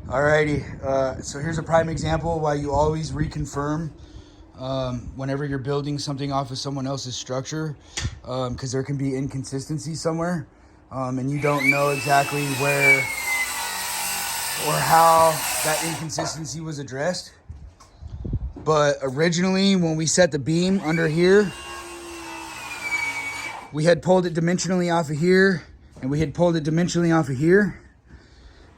Alrighty, so here's a prime example why you always reconfirm whenever you're building something off of someone else's structure, because there can be inconsistency somewhere, and you don't know exactly where or how that inconsistency was addressed. But originally, when we set the beam under here, we had pulled it dimensionally off of here, and we had pulled it dimensionally off of here.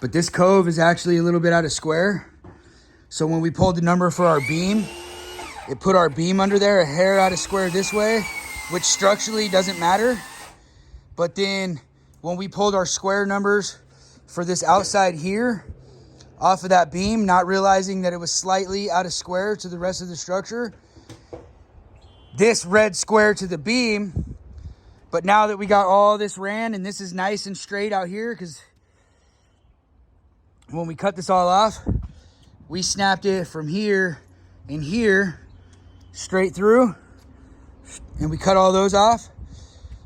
But this cove is actually a little bit out of square. So when we pulled the number for our beam, it put our beam under there a hair out of square this way, which structurally doesn't matter. But then when we pulled our square numbers for this outside here off of that beam, not realizing that it was slightly out of square to the rest of the structure, this read square to the beam. But now that we got all this ran and this is nice and straight out here, because when we cut this all off, we snapped it from here and here straight through, and we cut all those off.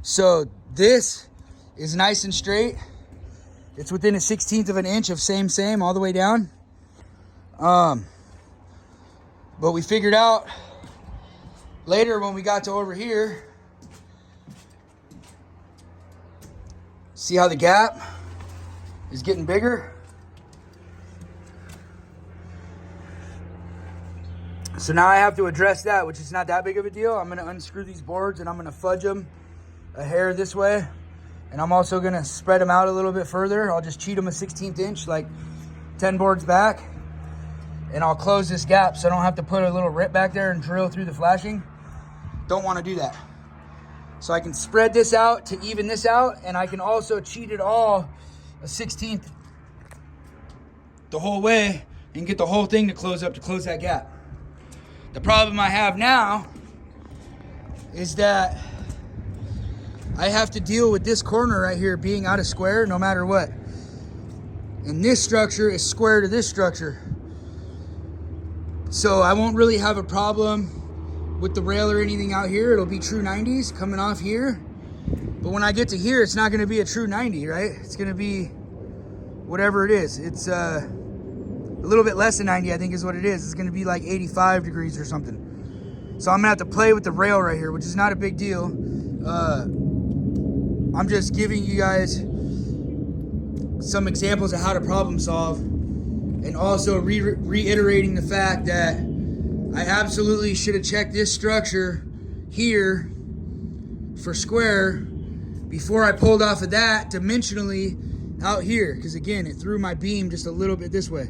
So this is nice and straight. It's within 1/16 of an inch of same all the way down. But we figured out later when we got to over here, see how the gap is getting bigger? So now I have to address that, which is not that big of a deal. I'm gonna unscrew these boards and I'm gonna fudge them a hair this way. And I'm also gonna spread them out a little bit further. I'll just cheat them 1/16 inch, like 10 boards back. And I'll close this gap so I don't have to put a little rip back there and drill through the flashing. Don't wanna do that. So I can spread this out to even this out, and I can also cheat it all 1/16 the whole way and get the whole thing to close up to close that gap. The problem I have now is that I have to deal with this corner right here being out of square no matter what. And this structure is square to this structure. So I won't really have a problem with the rail or anything out here. It'll be true 90s coming off here. But when I get to here, it's not gonna be a true 90, right? It's gonna be whatever it is. It's a little bit less than 90, I think is what it is. It's gonna be like 85 degrees or something. So I'm gonna have to play with the rail right here, which is not a big deal. I'm just giving you guys some examples of how to problem solve, and also reiterating the fact that I absolutely should have checked this structure here for square before I pulled off of that dimensionally out here. Because again, it threw my beam just a little bit this way,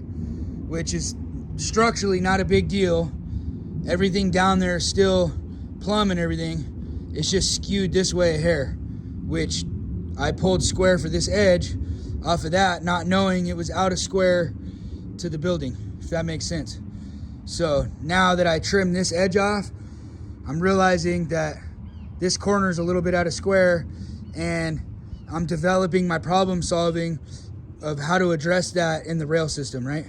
which is structurally not a big deal. Everything down there is still plumb and everything. It's just skewed this way a hair, which I pulled square for this edge off of that, not knowing it was out of square to the building, if that makes sense. So now that I trim this edge off, I'm realizing that this corner is a little bit out of square, and I'm developing my problem solving of how to address that in the rail system, right?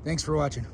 Thanks for watching.